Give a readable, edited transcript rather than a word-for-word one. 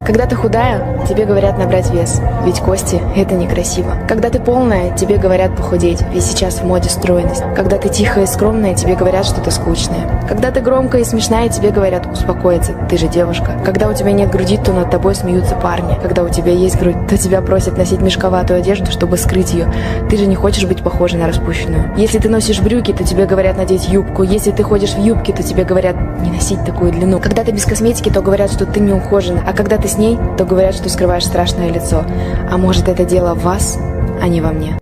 Когда ты худая, тебе говорят набрать вес, ведь кости – это некрасиво. Когда ты полная, тебе говорят похудеть, ведь сейчас в моде стройность. Когда ты тихая и скромная, тебе говорят, что ты скучная. Когда ты громкая и смешная, тебе говорят успокоиться, ты же девушка. Когда у тебя нет груди, то над тобой смеются парни. Когда у тебя есть грудь, то тебя просят носить мешковатую одежду, чтобы скрыть ее. Ты же не хочешь быть похожей на распущенную. Если ты носишь брюки, то тебе говорят надеть юбку. Если ты ходишь в юбке, то тебе говорят не носить такую длину. Когда ты без косметики, то говорят, что ты не ухожена. А когда ты с ней, то говорят, что скрываешь страшное лицо. А может, это дело в вас, а не во мне.